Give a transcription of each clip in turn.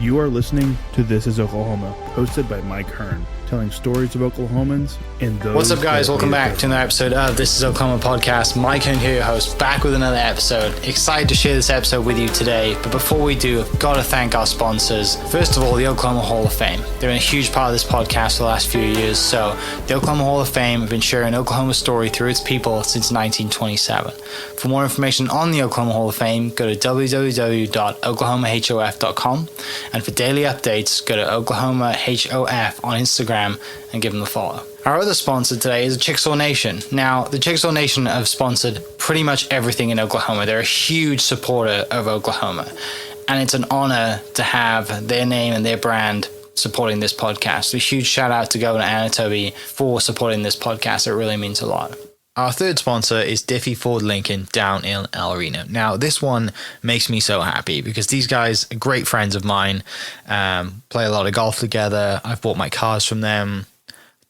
You are listening to This is Oklahoma, hosted by Mike Hearn, telling stories of Oklahomans and those. What's up, guys? Welcome back to another episode of This is Oklahoma podcast. Mike Hearn here, your host, back with another episode. Excited to share this episode with you today, but before we do, I've got to thank our sponsors. First of all, the Oklahoma Hall of Fame. They've been a huge part of this podcast for the last few years. So, the Oklahoma Hall of Fame have been sharing Oklahoma's story through its people since 1927. For more information on the Oklahoma Hall of Fame, go to www.oklahomahof.com. And for daily updates, go to Oklahoma HOF on Instagram and give them a follow. Our other sponsor today is Chickasaw Nation. Now, the Chickasaw Nation have sponsored pretty much everything in Oklahoma. They're a huge supporter of Oklahoma. And it's an honor to have their name and their brand supporting this podcast. A huge shout out to Governor Anatoby for supporting this podcast. It really means a lot. Our third sponsor is Diffie Ford Lincoln down in El Reno. Now, this one makes me so happy because these guys are great friends of mine, play a lot of golf together. I've bought my cars from them,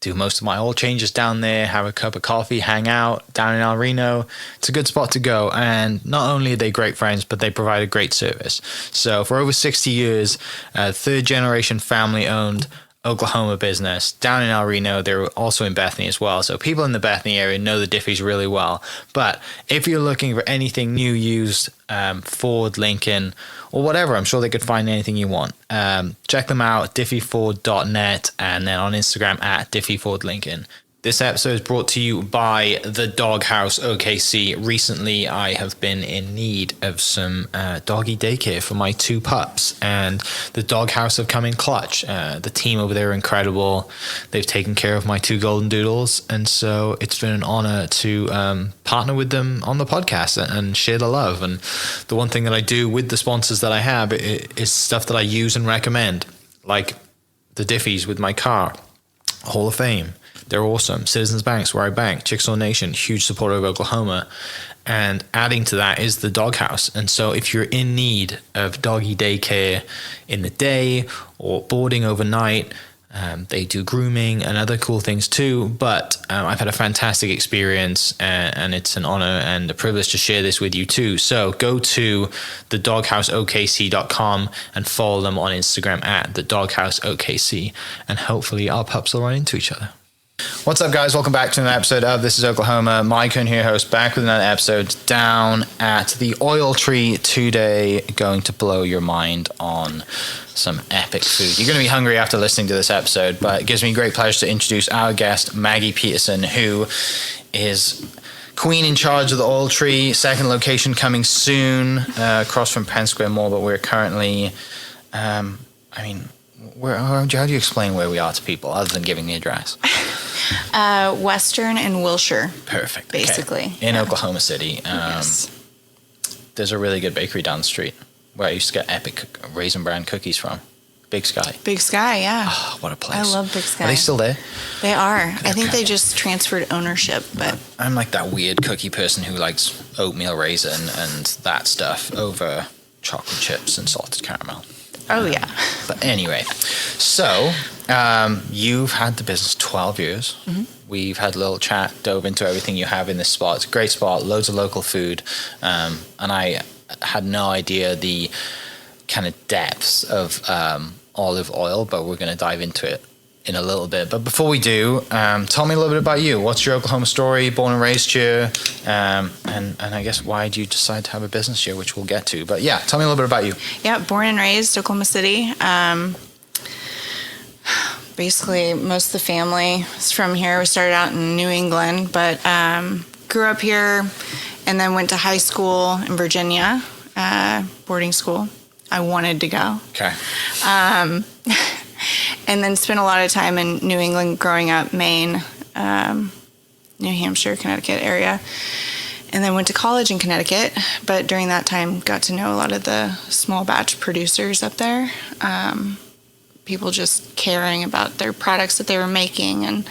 do most of my oil changes down there, have a cup of coffee, hang out down in El Reno. It's a good spot to go. And not only are they great friends, but they provide a great service. So for over 60 years, third generation family owned Oklahoma business down in El Reno. They're also in Bethany as well. So people in the Bethany area know the Diffies really well. But if you're looking for anything new, used, Ford, Lincoln, or whatever, I'm sure they could find anything you want. Check them out, diffieford.net, and then on Instagram at diffiefordlincoln. This episode is brought to you by the Doghouse OKC. Recently, I have been in need of some doggy daycare for my two pups, and the Doghouse have come in clutch. The team over there are incredible. They've taken care of my two golden doodles, and so it's been an honor to partner with them on the podcast and share the love. And the one thing that I do with the sponsors that I have is stuff that I use and recommend, like the Diffies with my car, Hall of Fame. They're awesome. Citizens Banks, where I bank. Chickasaw Nation, huge supporter of Oklahoma. And adding to that is the Doghouse. And so if you're in need of doggy daycare in the day or boarding overnight, they do grooming and other cool things too. But I've had a fantastic experience, and it's an honor and a privilege to share this with you too. So go to thedogHouseOKC.com and follow them on Instagram at thedogHouseOKC. And hopefully our pups will run into each other. What's up, guys? Welcome back to another episode of This is Oklahoma. Mike Hearn here, host, back with another episode down at the Oil Tree today. Going to blow your mind on some epic food. You're going to be hungry after listening to this episode, but it gives me great pleasure to introduce our guest, Maggie Peterson, who is queen in charge of the Oil Tree. Second location coming soon, across from Penn Square Mall, but we're currently, how do you explain where we are to people other than giving the address? Western and Wilshire. Perfect. Basically. Okay. In Oklahoma City. Yes. There's a really good bakery down the street where I used to get epic Raisin Bran cookies from. Big Sky. Big Sky, yeah. Oh, what a place. I love Big Sky. Are they still there? They are. I think they just transferred ownership, but I'm like that weird cookie person who likes oatmeal raisin and that stuff over chocolate chips and salted caramel. oh yeah. But anyway, so you've had the business 12 years. Mm-hmm. We've had a little chat, dove into everything you have in this spot. It's a great spot, loads of local food. And I had no idea the kind of depths of olive oil, but we're going to dive into it in a little bit. But before we do, tell me a little bit about you. What's your Oklahoma story? Born and raised here, and I guess why did you decide to have a business here, which we'll get to. But yeah, tell me a little bit about you. Yeah, born and raised Oklahoma City. Basically, most of the family is from here. We started out in New England, but grew up here, and then went to high school in Virginia, boarding school. I wanted to go. Okay. And then spent a lot of time in New England growing up, Maine, New Hampshire, Connecticut area. And then went to college in Connecticut. But during that time, got to know a lot of the small batch producers up there. People just caring about their products that they were making and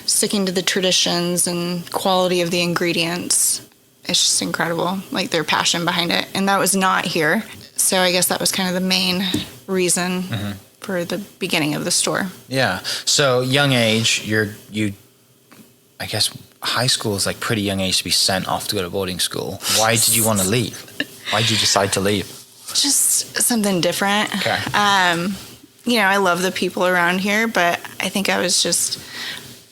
sticking to the traditions and quality of the ingredients. It's just incredible, like their passion behind it. And that was not here. So I guess that was kind of the main reason for the beginning of the store. Yeah. So young age, I guess high school is like pretty young age to be sent off to go to boarding school. Why did you want to leave? Why did you decide to leave? Just something different. Okay. I love the people around here, but I think I was just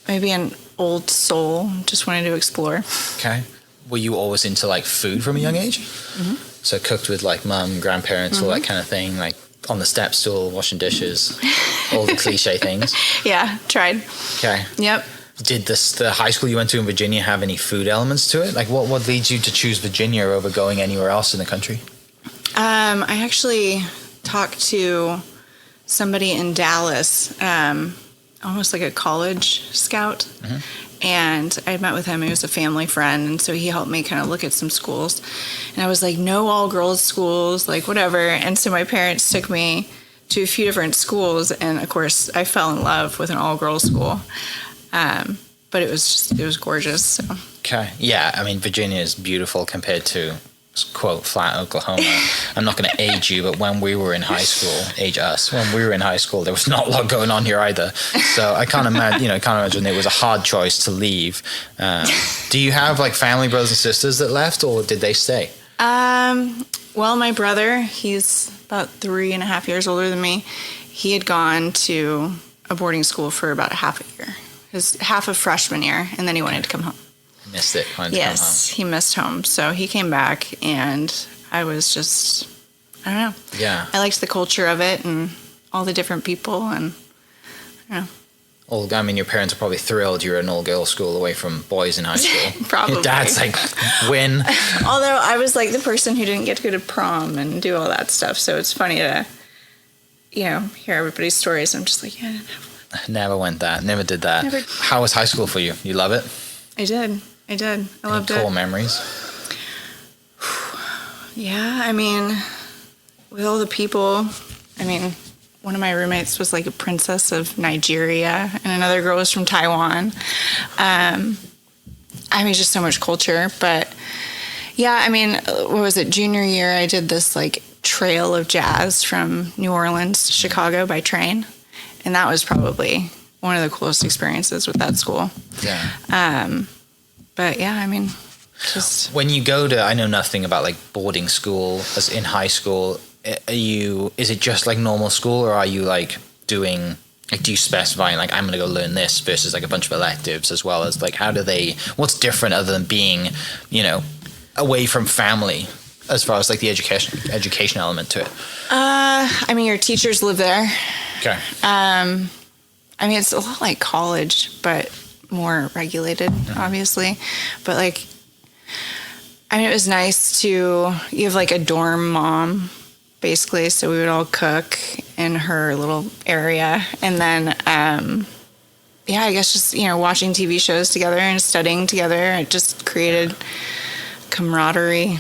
maybe an old soul, just wanted to explore. Okay. Were you always into like food from a young age? Mm-hmm. So cooked with like mum, grandparents, all that kind of thing, like on the step stool, washing dishes, all the cliche things. Yeah, tried. Okay. Yep. Did the high school you went to in Virginia have any food elements to it? Like what leads you to choose Virginia over going anywhere else in the country? I actually talked to somebody in Dallas, almost like a college scout. Mm-hmm. And I met with him. He was a family friend. And so he helped me kind of look at some schools. And I was like, no all girls schools, like whatever. And so my parents took me to a few different schools. And of course, I fell in love with an all girls school. But it was gorgeous. So. Okay. Yeah. I mean, Virginia is beautiful compared to, quote, flat Oklahoma. I'm not going to age you, but when we were in high school, when we were in high school, there was not a lot going on here either. So I can't imagine it was a hard choice to leave. Do you have like family, brothers and sisters that left, or did they stay? Well, my brother, he's about 3.5 years older than me. He had gone to a boarding school for about half a year. His half of freshman year, and then he wanted to come home. Missed it. Yes, he missed home. So he came back, and I was just, I don't know. Yeah. I liked the culture of it and all the different people, and I don't know. Your parents are probably thrilled you're an all-girls school away from boys in high school. Probably. Your dad's like, win. Although I was like the person who didn't get to go to prom and do all that stuff, so it's funny to, hear everybody's stories. I'm just like, yeah, I didn't have one. Never went that. Never did that. Never. How was high school for you? You love it? I did. I loved it. Cool memories? Yeah, I mean, with all the people, one of my roommates was like a princess of Nigeria, and another girl was from Taiwan. Just so much culture. But yeah, what was it? Junior year, I did this like trail of jazz from New Orleans to Chicago by train. And that was probably one of the coolest experiences with that school. Yeah. But yeah, just when you go to, I know nothing about like boarding school as in high school. Is it just like normal school, or are you like doing, like, do you specify like I'm going to go learn this versus like a bunch of electives, as well as like what's different other than being, away from family as far as like the education element to it? your teachers live there. Okay. It's a lot like college, but more regulated, obviously. But like, it was nice you have like a dorm mom, basically. So we would all cook in her little area. And then, I guess just, watching TV shows together and studying together. It just created camaraderie.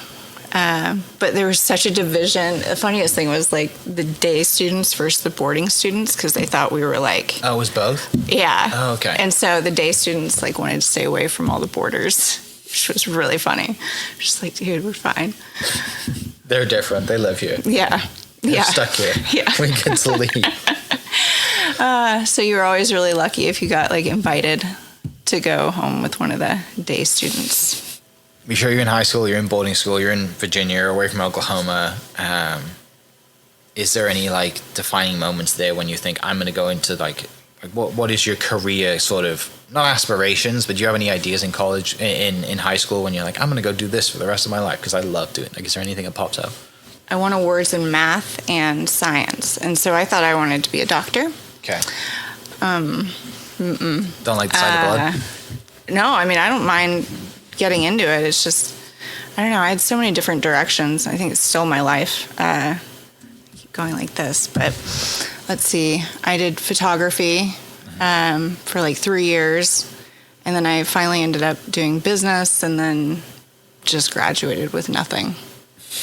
But there was such a division. The funniest thing was like the day students versus the boarding students, because they thought we were like... Oh, it was both? Yeah. Oh, okay. And so the day students like wanted to stay away from all the boarders, which was really funny. Just like, dude, we're fine. They're different. They live here. Yeah. They're stuck here. Yeah. We get to leave. So you were always really lucky if you got like invited to go home with one of the day students. Be sure you're in high school, you're in boarding school, you're in Virginia, you're away from Oklahoma. Is there any like defining moments there when you think I'm going to go into like what is your career sort of, not aspirations, but do you have any ideas in college, in high school, when you're like, I'm going to go do this for the rest of my life because I love doing it? Like, is there anything that pops up? I won awards in math and science, and so I thought I wanted to be a doctor. Okay. Don't like the sight of blood? No, I don't mind getting into it. It's just, I don't know, I had so many different directions. I think it's still my life. I keep going like this, but let's see. I did photography for like 3 years, and then I finally ended up doing business, and then just graduated with nothing.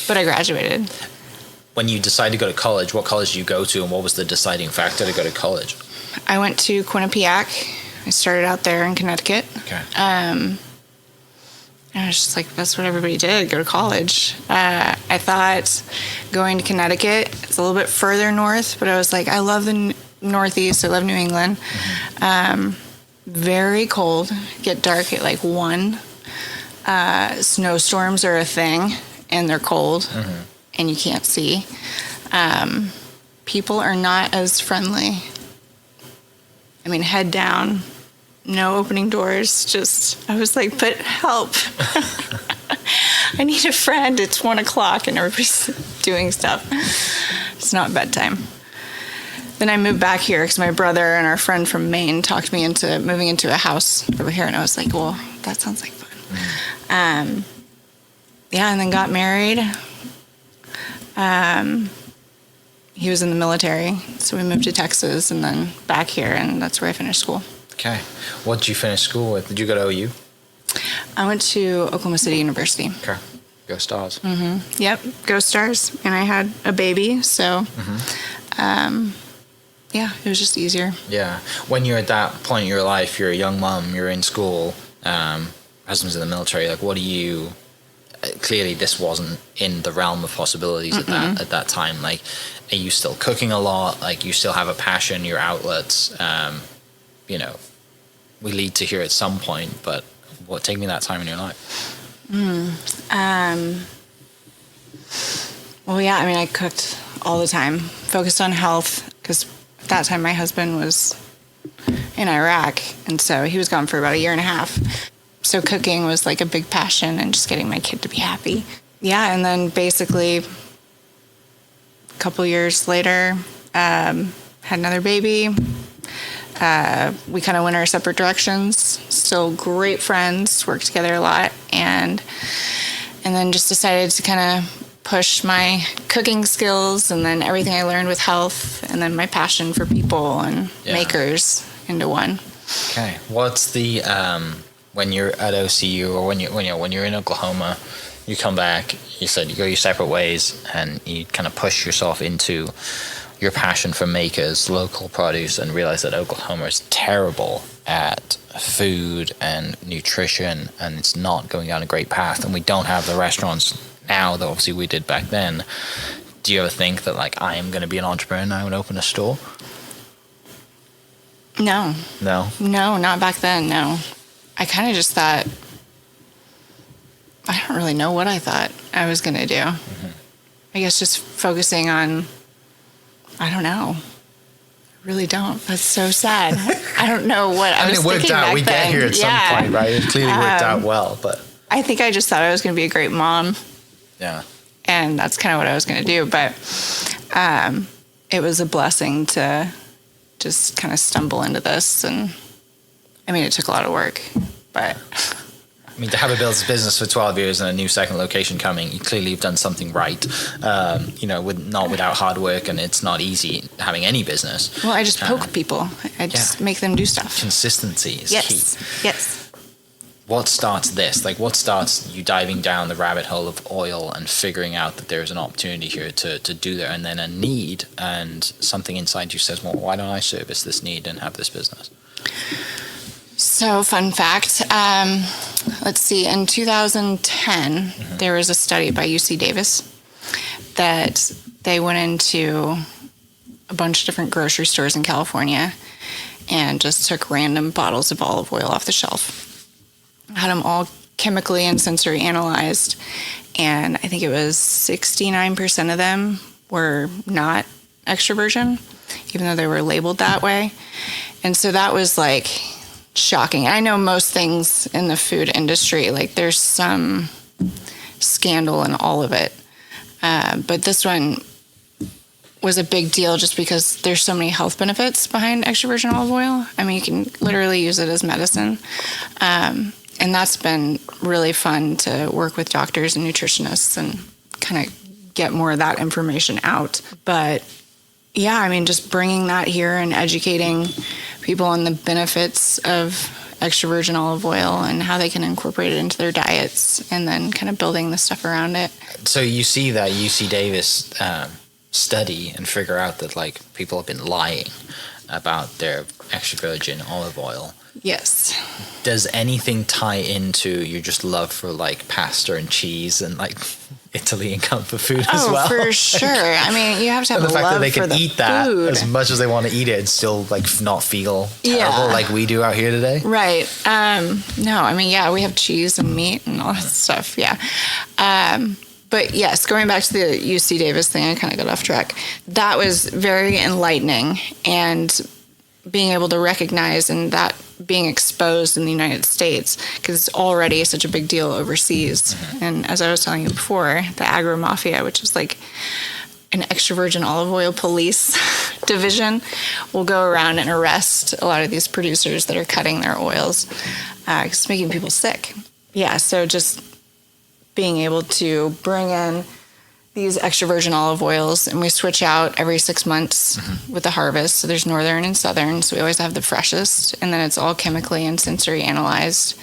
But I graduated. When you decided to go to college, what college did you go to, and what was the deciding factor to go to college? I went to Quinnipiac. I started out there in Connecticut. Okay. I was just like, that's what everybody did, go to college. I thought going to Connecticut, it's a little bit further north, but I was like, I love the Northeast, I love New England. Mm-hmm. Very cold, get dark at like 1. Snowstorms are a thing, and they're cold. Mm-hmm. and you can't see, people are not as friendly. I mean, head down, no opening doors. Just, I was like, but help. I need a friend. It's 1:00 and everybody's doing stuff. It's not bedtime. Then I moved back here because my brother and our friend from Maine talked me into moving into a house over here. And I was like, well, that sounds like fun. Yeah, and then got married. He was in the military, so we moved to Texas and then back here, and that's where I finished school. Okay. What did you finish school with? Did you go to OU? I went to Oklahoma City University. Okay. Go Stars. Mm-hmm. Yep, go Stars. And I had a baby, so yeah, it was just easier. Yeah. When you're at that point in your life, you're a young mom, you're in school, husband's in the military, like, what do you... Clearly, this wasn't in the realm of possibilities at that time. Like, are you still cooking a lot? Like, you still have a passion, your outlets. You know, we lead to here at some point, but take me that time in your life. Well, yeah, I mean, I cooked all the time, focused on health, because at that time my husband was in Iraq, and so he was gone for about 1.5 years. So cooking was like a big passion and just getting my kid to be happy. Yeah, and then basically a couple years later, had another baby. We kind of went our separate directions. Still great friends, worked together a lot, and then just decided to kind of push my cooking skills and then everything I learned with health and then my passion for people and makers into one. Okay, what's the when you're at OCU or when you're in Oklahoma, you come back, you said you go your separate ways and you kind of push yourself into your passion for makers, local produce, and realize that Oklahoma is terrible at food and nutrition and it's not going down a great path, and we don't have the restaurants now that obviously we did back then. Do you ever think that, like, I am going to be an entrepreneur now and open a store? No, not back then. No, I kind of just thought, I don't really know what I thought I was going to do. Mm-hmm. I guess just focusing on, I don't know. I really don't. That's so sad. I don't know what I was thinking. It worked out. We get here at some point, right? It clearly worked out well, but I think I just thought I was going to be a great mom. Yeah. And that's kind of what I was going to do. But it was a blessing to just kind of stumble into this. And I mean, it took a lot of work, but I mean, to have a business for 12 years and a new second location coming, you clearly have done something right. Not without hard work, and it's not easy having any business. Well, I just poke people. I just make them do stuff. Consistency is key. Yes. What starts this? Like, what starts you diving down the rabbit hole of oil and figuring out that there's an opportunity here to do that, and then a need and something inside you says, well, why don't I service this need and have this business? So, fun fact, let's see, in 2010, there was a study by UC Davis that they went into a bunch of different grocery stores in California and just took random bottles of olive oil off the shelf, had them all chemically and sensory analyzed, and I think it was 69% of them were not extra virgin, even though they were labeled that way. And so that was like shocking. I know most things in the food industry, like there's some scandal in all of it. But this one was a big deal just because there's so many health benefits behind extra virgin olive oil. I mean, you can literally use it as medicine. And that's been really fun to work with doctors and nutritionists and kind of get more of that information out. But yeah, I mean, just bringing that here and educating people on the benefits of extra virgin olive oil and how they can incorporate it into their diets, and then kind of building the stuff around it. So you see that UC Davis study and figure out that, like, people have been lying about their extra virgin olive oil. Yes. Does anything tie into your just love for, like, pasta and cheese and, like, Italy and comfort food as well? Oh, for sure. I mean, you have to have a love for the food. And the fact that they can eat that as much as they want to eat it and still, like, not feel terrible like we do out here today. Right. No, I mean, yeah, we have cheese and meat and all that stuff. Yeah. But yes, going back to the UC Davis thing, I kind of got off track. That was very enlightening, and being able to recognize and that being exposed in the United States, because it's already such a big deal overseas. And as I was telling you before, the agro mafia, which is like an extra virgin olive oil police division, will go around and arrest a lot of these producers that are cutting their oils, because it's making people sick. Yeah, so just being able to bring in these extra virgin olive oils, and we switch out every 6 months with the harvest. So there's northern and southern, so we always have the freshest, and then it's all chemically and sensory analyzed.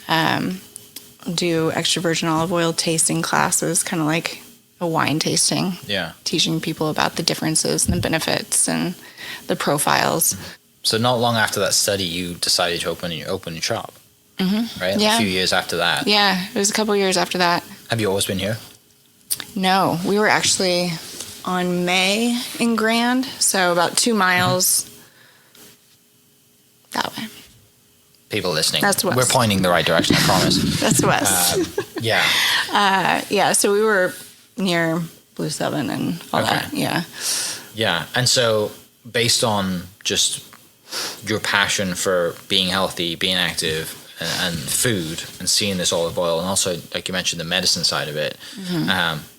Do extra virgin olive oil tasting classes, kind of like a wine tasting. Yeah. Teaching people about the differences and the benefits and the profiles. So not long after that study, you decided to open your shop, right? Yeah. A few years after that. Yeah, it was a couple years after that. Have you always been here? No, we were actually on May in Grand, so about 2 miles that way. People listening, That's west. We're pointing the right direction, I promise. That's west. Yeah. Yeah, so we were near Blue 7 and all Okay. that. Yeah. Yeah. And so based on just your passion for being healthy, being active, and food, and seeing this olive oil, and also, like you mentioned, the medicine side of it,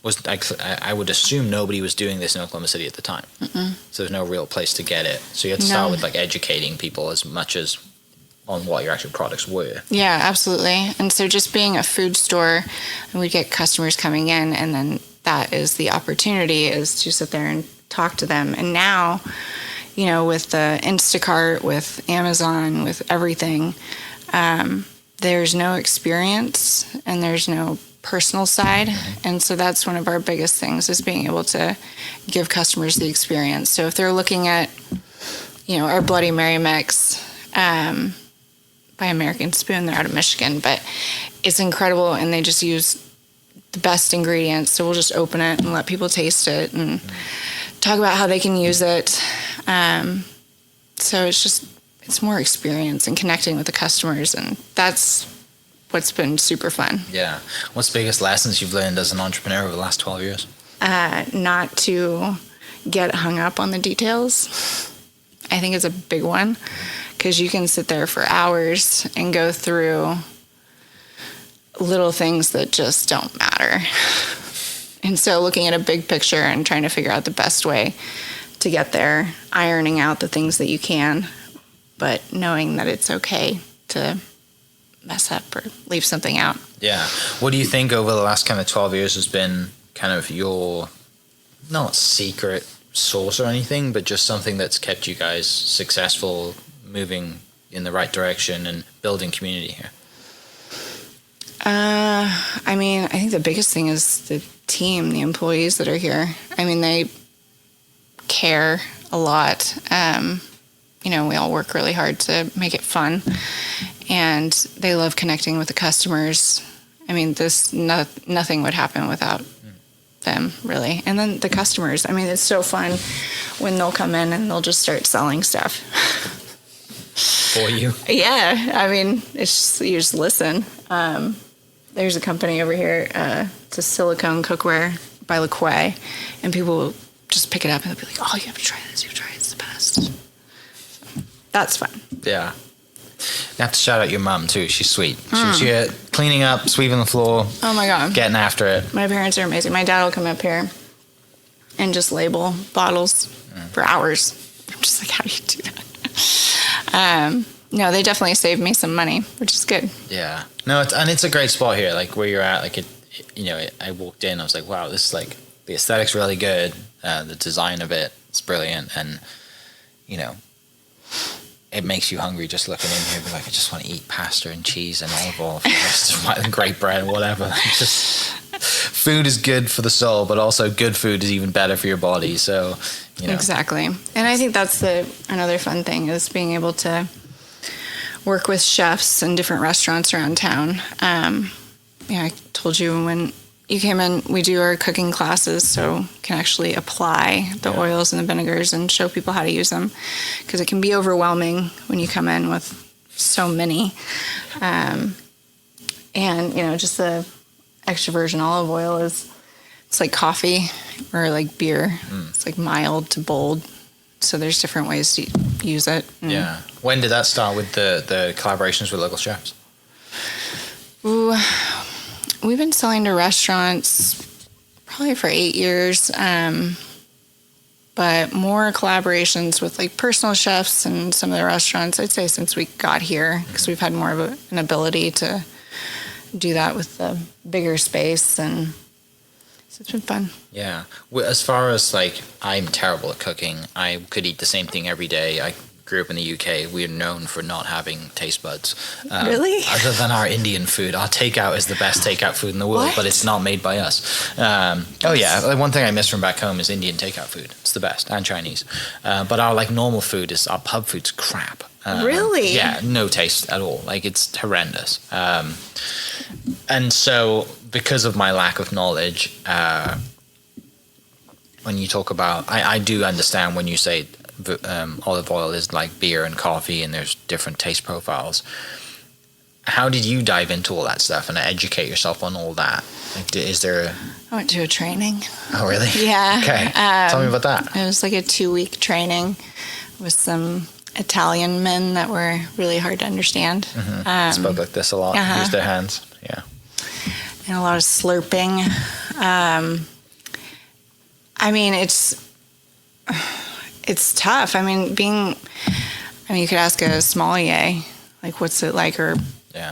was like, I would assume nobody was doing this in Oklahoma City at the time. So there's no real place to get it. So you had to start with like educating people as much as on what your actual products were. Yeah, absolutely. And so just being a food store, and we'd get customers coming in, and then that is the opportunity, is to sit there and talk to them. And now, you know, with the Instacart, with Amazon, with everything, there's no experience and there's no personal side. And so that's one of our biggest things, is being able to give customers the experience. So if they're looking at, you know, our Bloody Mary mix, by American Spoon, they're out of Michigan, but it's incredible, and they just use the best ingredients. So we'll just open it and let people taste it and talk about how they can use it. So it's more experience and connecting with the customers, and that's what's been super fun. Yeah. What's the biggest lessons you've learned as an entrepreneur over the last 12 years? Not to get hung up on the details. I think it's a big one, because you can sit there for hours and go through little things that just don't matter. And so looking at a big picture and trying to figure out the best way to get there, ironing out the things that you can, but knowing that it's okay to mess up or leave something out. Yeah. What do you think over the last kind of 12 years has been kind of your, not secret sauce or anything, but just something that's kept you guys successful, moving in the right direction and building community here? I mean, I think the biggest thing is the team, the employees that are here. I mean, they care a lot. You know, we all work really hard to make it fun, and they love connecting with the customers. I mean, nothing would happen without them, really. And then the customers. I mean, it's so fun when they'll come in and they'll just start selling stuff. For you? Yeah, I mean, it's just, you just listen. There's a company over here, it's a silicone cookware by LaQuay, and people will just pick it up and they'll be like, "Oh, you have to try this, you have to try it, it's the best." So, that's fun. Yeah. You have to shout out your mum too. She's sweet. She was here cleaning up, sweeping the floor. Oh my God. Getting after it. My parents are amazing. My dad will come up here and just label bottles for hours. I'm just like, how do you do that? No, they definitely saved me some money, which is good. Yeah. No, it's a great spot here. Like where you're at, like I walked in, I was like, wow, this is like, the aesthetic's really good. The design of it's brilliant. And, you know, it makes you hungry just looking in here. Be like, I just want to eat pasta and cheese and olive oil for the rest of my great bread and whatever. Just food is good for the soul, but also good food is even better for your body. So, you know. Exactly. And I think that's another fun thing, is being able to work with chefs in different restaurants around town. I told you when you came in, we do our cooking classes, so you can actually apply the oils and the vinegars and show people how to use them, because it can be overwhelming when you come in with so many. And, you know, just the extra virgin olive oil is, it's like coffee or like beer. It's like mild to bold. So there's different ways to use it. Yeah. When did that start with the collaborations with local chefs? Ooh, we've been selling to restaurants probably for 8 years. But more collaborations with like personal chefs and some of the restaurants, I'd say, since we got here, because we've had more of an ability to do that with the bigger space, and so it's been fun. Yeah. As far as like, I'm terrible at cooking. I could eat the same thing every day. I grew up in the UK. We're known for not having taste buds. Really? Other than our Indian food. Our takeout is the best takeout food in the world, What? but it's not made by us. Oh yeah, like, one thing I miss from back home is Indian takeout food. It's the best, and Chinese. But our like normal food is, our pub food's crap. Really? Yeah, no taste at all. Like, it's horrendous. And so, because of my lack of knowledge, when you talk about, I do understand when you say olive oil is like beer and coffee and there's different taste profiles. How did you dive into all that stuff and educate yourself on all that? Like, is there I went to a training. Oh, really? Yeah. Okay. Tell me about that. It was like a 2-week training with some Italian men that were really hard to understand. Spoke like this a lot. Use their hands. Yeah. And a lot of slurping. I mean, it's tough. I mean, you could ask a sommelier, like, what's it like, or,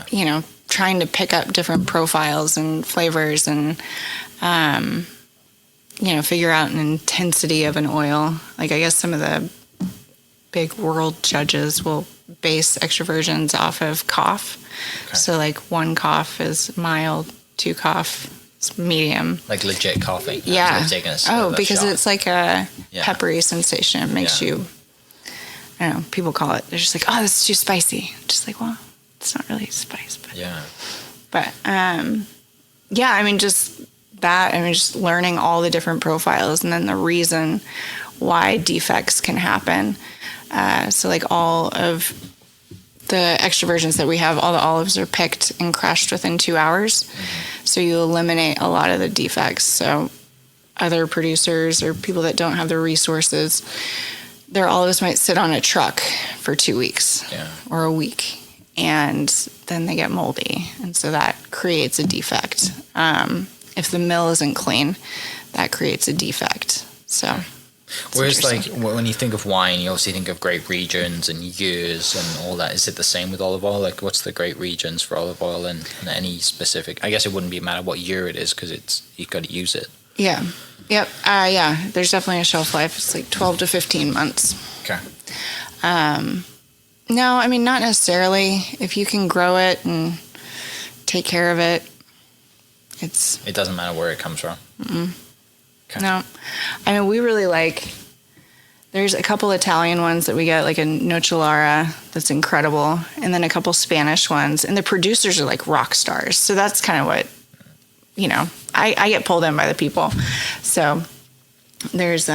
you know, trying to pick up different profiles and flavors and, you know, figure out an intensity of an oil. Like, I guess some of the big world judges will base extra virgins off of cough. Okay. So, like, 1 cough is mild, 2 cough is medium. Like legit coughing. Yeah. Because shot. it's like a peppery sensation. It makes you, I don't know, people call it, they're just like, oh, this is too spicy. Just like, well, it's not really spice. But, yeah, I mean, just that, I mean, just learning all the different profiles and then the reason why defects can happen. So, like, all of the extra virgins that we have, all the olives are picked and crushed within 2 hours. So you eliminate a lot of the defects. So other producers or people that don't have the resources, their olives might sit on a truck for 2 weeks or a week, and then they get moldy. And so that creates a defect. If the mill isn't clean, that creates a defect. So... Whereas, like, when you think of wine, you obviously think of great regions and years and all that. Is it the same with olive oil? Like, what's the great regions for olive oil and any specific? I guess it wouldn't be a matter what year it is because you've got to use it. Yeah. Yep. Yeah. There's definitely a shelf life. It's like 12 to 15 months. Okay. No, I mean, not necessarily. If you can grow it and take care of it, it doesn't matter where it comes from. Mm-mm. Okay. No, I mean, we really there's a couple Italian ones that we get, like a Nocellara that's incredible, and then a couple Spanish ones, and the producers are like rock stars. So that's kind of what, you know, I get pulled in by the people. So there's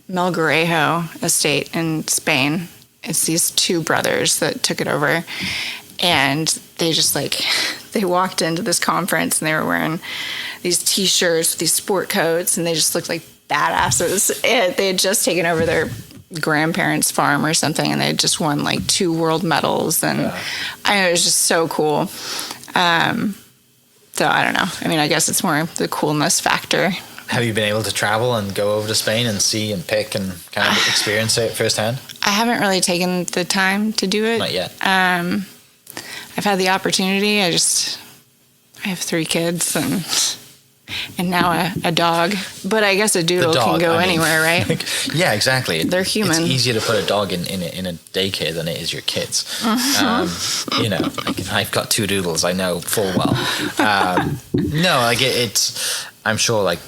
Melgarejo estate in Spain. It's these 2 brothers that took it over, and they just they walked into this conference and they were wearing these T-shirts with these sport coats, and they just looked like badasses. They had just taken over their grandparents' farm or something, and they had just won like 2 world medals, and I know, it was just so cool. So I don't know. I mean, I guess it's more the coolness factor. Have you been able to travel and go over to Spain and see and pick and kind of experience it firsthand? I haven't really taken the time to do it. Not yet. I've had the opportunity. I have 3 kids and now a dog. But I guess a doodle can go anywhere, right? Yeah, exactly. They're human. It's easier to put a dog in a daycare than it is your kids. Mm-hmm. You know, I've got 2 doodles. I know full well. No, like it's. I'm sure, like,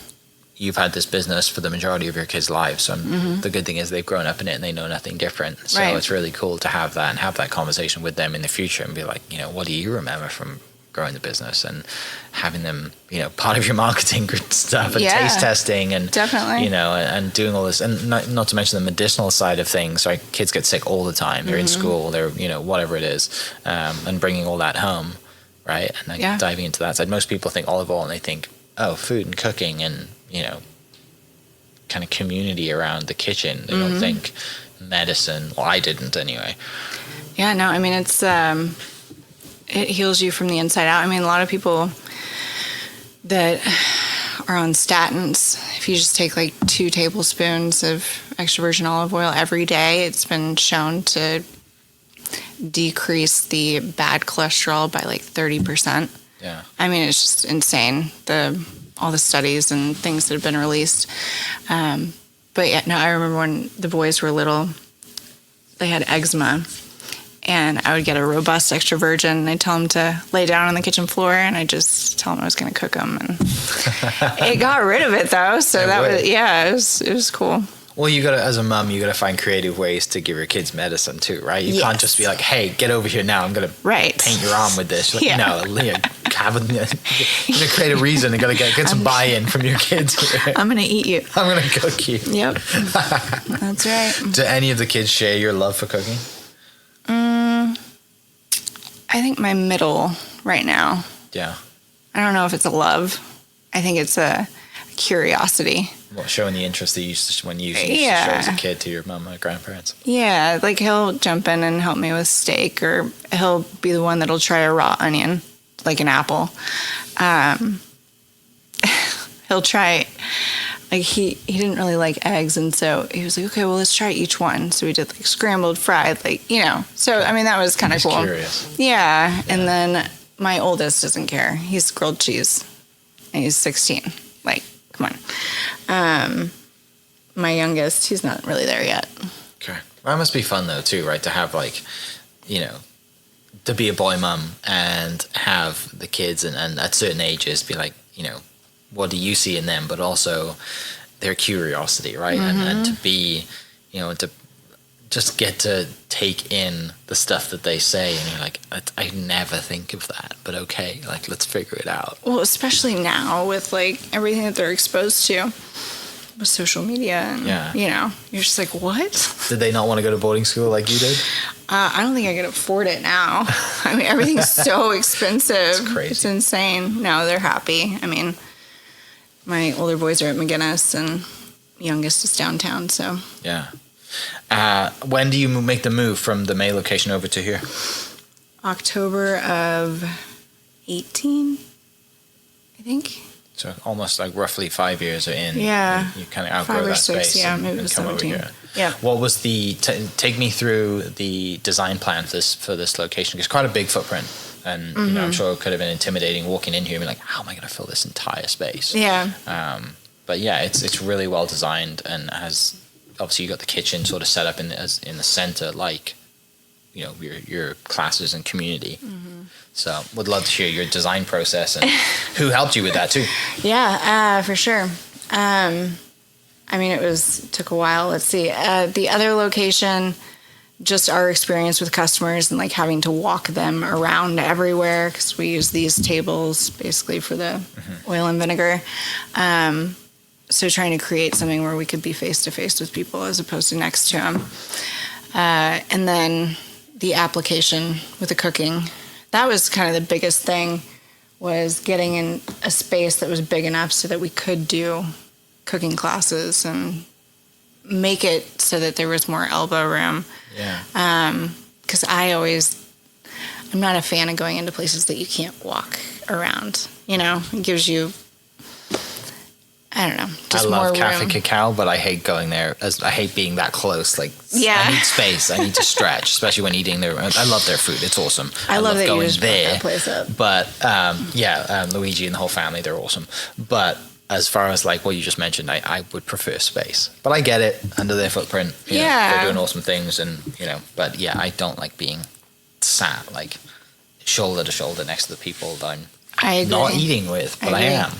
you've had this business for the majority of your kids' lives. So the good thing is they've grown up in it and they know nothing different. So it's really cool to have that and have that conversation with them in the future and be like, you know, what do you remember from growing the business, and having them, you know, part of your marketing stuff and taste testing and definitely, you know, and doing all this, and not to mention the medicinal side of things. Right, kids get sick all the time. They're in school. They're, you know, whatever it is, and bringing all that home. right? And like Yeah. diving into that side, most people think olive oil and they think, oh, food and cooking and, you know, kind of community around the kitchen. They don't think medicine. Well, I didn't anyway. Yeah, no, I mean, it's, it heals you from the inside out. I mean, a lot of people that are on statins, if you just take like 2 tablespoons of extra virgin olive oil every day, it's been shown to decrease the bad cholesterol by like 30%. Yeah. I mean, it's just insane, all the studies and things that have been released. But yeah, no, I remember when the boys were little, they had eczema, and I would get a robust extra virgin, and I'd tell them to lay down on the kitchen floor, and I just tell them I was going to cook them, and it got rid of it though. So it was cool. Well, you gotta, as a mum, you gotta find creative ways to give your kids medicine too, right? You can't just be like, "Hey, get over here now. I'm gonna paint your arm with this." Like, no, Leah, you gotta create a reason. You gotta get some buy-in from your kids. I'm gonna eat you. I'm gonna cook you. Yep, that's right. Do any of the kids share your love for cooking? I think my middle right now. Yeah. I don't know if it's a love. I think it's a curiosity. What, showing the interest that you used to, when you used to show as a kid to your mom or grandparents? Yeah, like he'll jump in and help me with steak, or he'll be the one that'll try a raw onion, like an apple. He'll try, like he didn't really like eggs, and so he was like, okay, well, let's try each one. So we did like scrambled, fried, like, you know. So, I mean, that was kind of cool. Curious. Yeah, and then my oldest doesn't care. He's grilled cheese, and he's 16. Like, come on. My youngest, he's not really there yet. Okay. Well, that must be fun, though, too, right? To have, like, you know, to be a boy mum and have the kids and at certain ages be like, you know, what do you see in them? But also their curiosity, right? And to be, you know, to just get to take in the stuff that they say. And you're like, I never think of that, but okay, like, let's figure it out. Well, especially now with, like, everything that they're exposed to with social media. And, you know, you're just like, what? Did they not want to go to boarding school like you did? I don't think I could afford it now. I mean, everything's so expensive. It's crazy. It's insane. No, they're happy. I mean, my older boys are at McGinnis and youngest is downtown, so. Yeah. When do you make the move from the May location over to here? October of 18, I think. So almost like roughly 5 years are in. Yeah. You kind of outgrow 5 or that 6, space yeah, and, maybe and it was come 17. over here. Yeah. What was the take me through the design plan for this location? It's quite a big footprint, and you know, I'm sure it could have been intimidating walking in here and be like, how am I going to fill this entire space? Yeah. But yeah, it's really well designed and has obviously you got the kitchen sort of set up in the center, like, you know, your classes and community. So would love to hear your design process and who helped you with that too. Yeah, for sure. I mean, took a while. Let's see. The other location, just our experience with customers and like having to walk them around everywhere because we use these tables basically for the oil and vinegar. So trying to create something where we could be face to face with people as opposed to next to them. And then the application with the cooking. That was kind of the biggest thing, was getting in a space that was big enough so that we could do cooking classes and make it so that there was more elbow room. Yeah. Because I'm not a fan of going into places that you can't walk around. You know, it gives you, I don't know, just more room. I love Cafe Cacao, but I hate going there. I hate being that close. Like, yeah. I need space. I need to stretch, especially when eating there. I love their food. It's awesome. I love that going you just there. that place up. But Luigi and the whole family, they're awesome. But as far as like what you just mentioned, I would prefer space. But I get it, under their footprint. You know, they're doing awesome things, and you know. But yeah, I don't like being sat like shoulder to shoulder next to the people that I'm not eating with, but I am.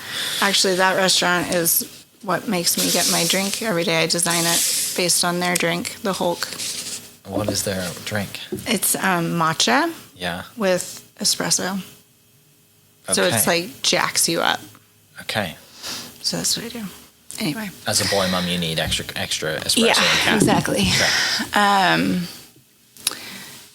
Actually, that restaurant is what makes me get my drink every day. I design it based on their drink, the Hulk. What is their drink? It's matcha. Yeah. With espresso. Okay. So it's like jacks you up. Okay. So that's what I do. Anyway. As a boy mom, you need extra espresso. Yeah, exactly. Okay.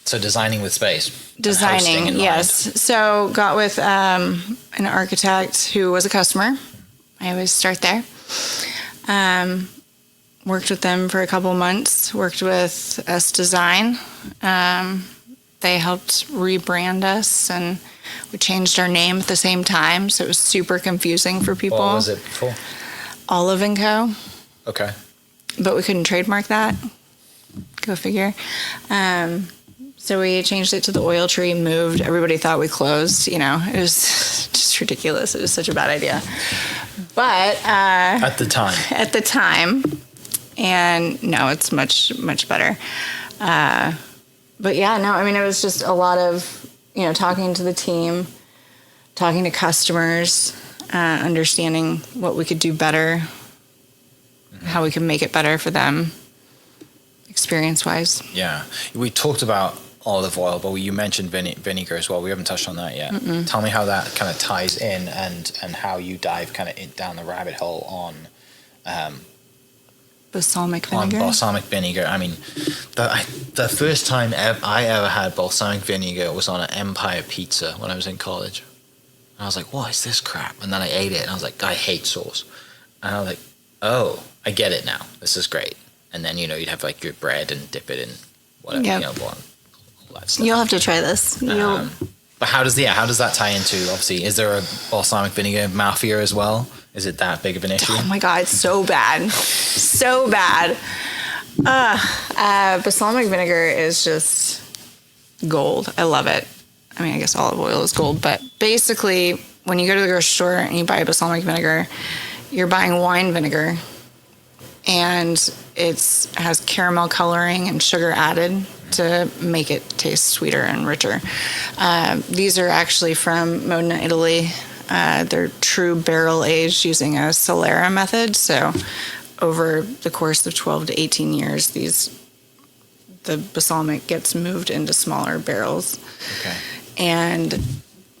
So designing with space. and hosting Designing, in mind. yes. So got with an architect who was a customer. I always start there. Worked with them for a couple months. Worked with S Design. They helped rebrand us, and we changed our name at the same time, so it was super confusing for people. What was it before? Olive & Co. Okay. But we couldn't trademark that. Go figure. So we changed it to the Oil Tree, moved. Everybody thought we closed. You know, it was just ridiculous. It was such a bad idea. But At the time. at the time, and no, it's much, much better. But yeah, no, I mean, it was just a lot of, you know, talking to the team, talking to customers, understanding what we could do better, how we could make it better for them, experience-wise. Yeah. We talked about olive oil, but you mentioned vinegar as well. We haven't touched on that yet. Tell me how that kind of ties in and how you dive kind of down the rabbit hole on Balsamic vinegar. on balsamic vinegar. I mean, the first time I ever had balsamic vinegar was on an Empire pizza when I was in college. And I was like, what is this crap? And then I ate it, and I was like, I hate sauce. And I was like, oh, I get it now. This is great. And then, you know, you'd have like your bread and dip it in whatever, Yep. you know, all that stuff. You'll have to try this. But how does that tie into, obviously, is there a balsamic vinegar mafia as well? Is it that big of an issue? Oh my God, it's so bad. So bad. Balsamic vinegar is just gold. I love it. I mean, I guess olive oil is gold, but basically, when you go to the grocery store and you buy balsamic vinegar, you're buying wine vinegar, and it has caramel coloring and sugar added to make it taste sweeter and richer. These are actually from Modena, Italy. They're true barrel aged using a Solera method. So over the course of 12 to 18 years, the balsamic gets moved into smaller barrels. Okay. And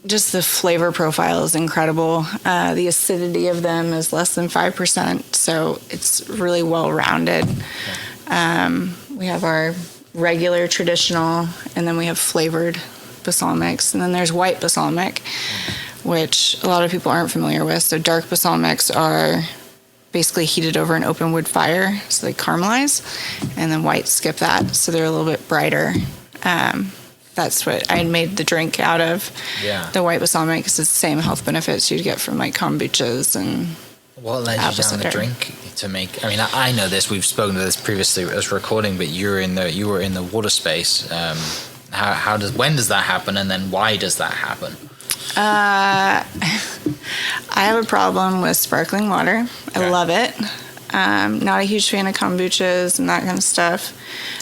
just the flavor profile is incredible. The acidity of them is less than 5%, so it's really well-rounded. We have our regular traditional, and then we have flavored balsamics, and then there's white balsamic, which a lot of people aren't familiar with. So dark balsamics are basically heated over an open wood fire, so they caramelize, and then whites skip that, so they're a little bit brighter. That's what I had made the drink out of. Yeah. The white balsamic, because it's the same health benefits you'd get from like kombuchas and What led you apple down the cider. drink to make? I mean, I know this. We've spoken to this previously as recording, but you were in the water space. When does that happen, and then why does that happen? I have a problem with sparkling water. Okay. I love it. Not a huge fan of kombuchas and that kind of stuff.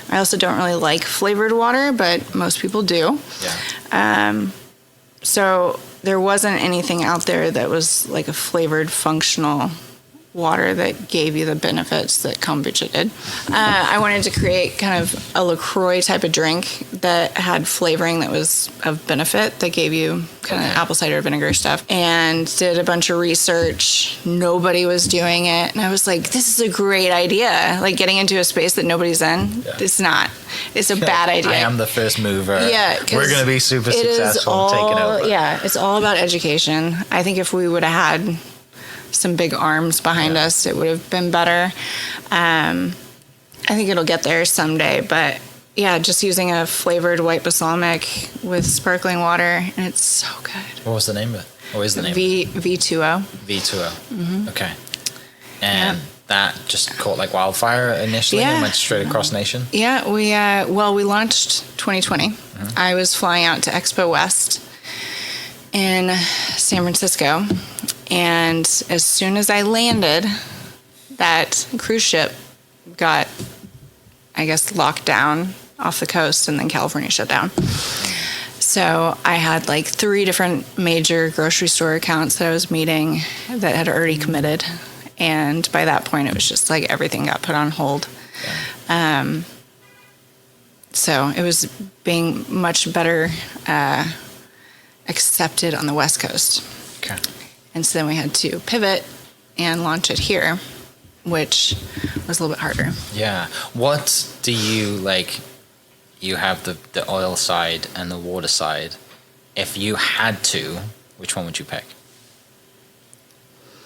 I also don't really like flavored water, but most people do. Yeah. So there wasn't anything out there that was like a flavored functional water that gave you the benefits that kombucha did. I wanted to create kind of a LaCroix type of drink that had flavoring that was of benefit, that gave you kind of apple cider vinegar stuff, and did a bunch of research. Nobody was doing it. And I was like, this is a great idea. Like getting into a space that nobody's in. Yeah. It's not. It's a bad idea. I am the first mover. Yeah, 'cause we're going to be super it is successful and taking over. Yeah, it's all about education. I think if we would have had some big arms behind us, it would have been better. I think it'll get there someday, but yeah, just using a flavored white balsamic with sparkling water, and it's so good. What was the name of it? What is the name? V2O. V2O. Mm-hmm. Okay. And that just caught like wildfire initially and Yeah. went straight across nation? Yeah, we launched 2020. I was flying out to Expo West in San Francisco, and as soon as I landed, that cruise ship got, I guess, locked down off the coast, and then California shut down. So I had like 3 different major grocery store accounts that I was meeting that had already committed, and by that point it was just like everything got put on hold. So it was being much better accepted on the West Coast. Okay. And so then we had to pivot and launch it here, which was a little bit harder. Yeah. What do you like? you have the oil side and the water side. If you had to, which one would you pick?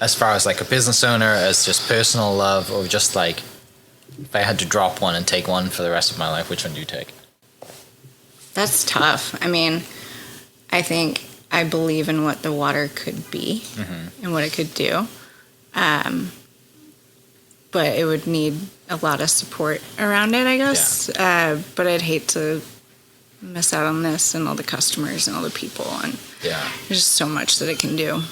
As far as like a business owner, as just personal love, or just like if I had to drop one and take one for the rest of my life, which one do you take? That's tough. I mean, I think I believe in what the water could be and what it could do. But it would need a lot of support around it, I guess. Yeah. But I'd hate to miss out on this and all the customers and all the people. And there's just so much that it can do.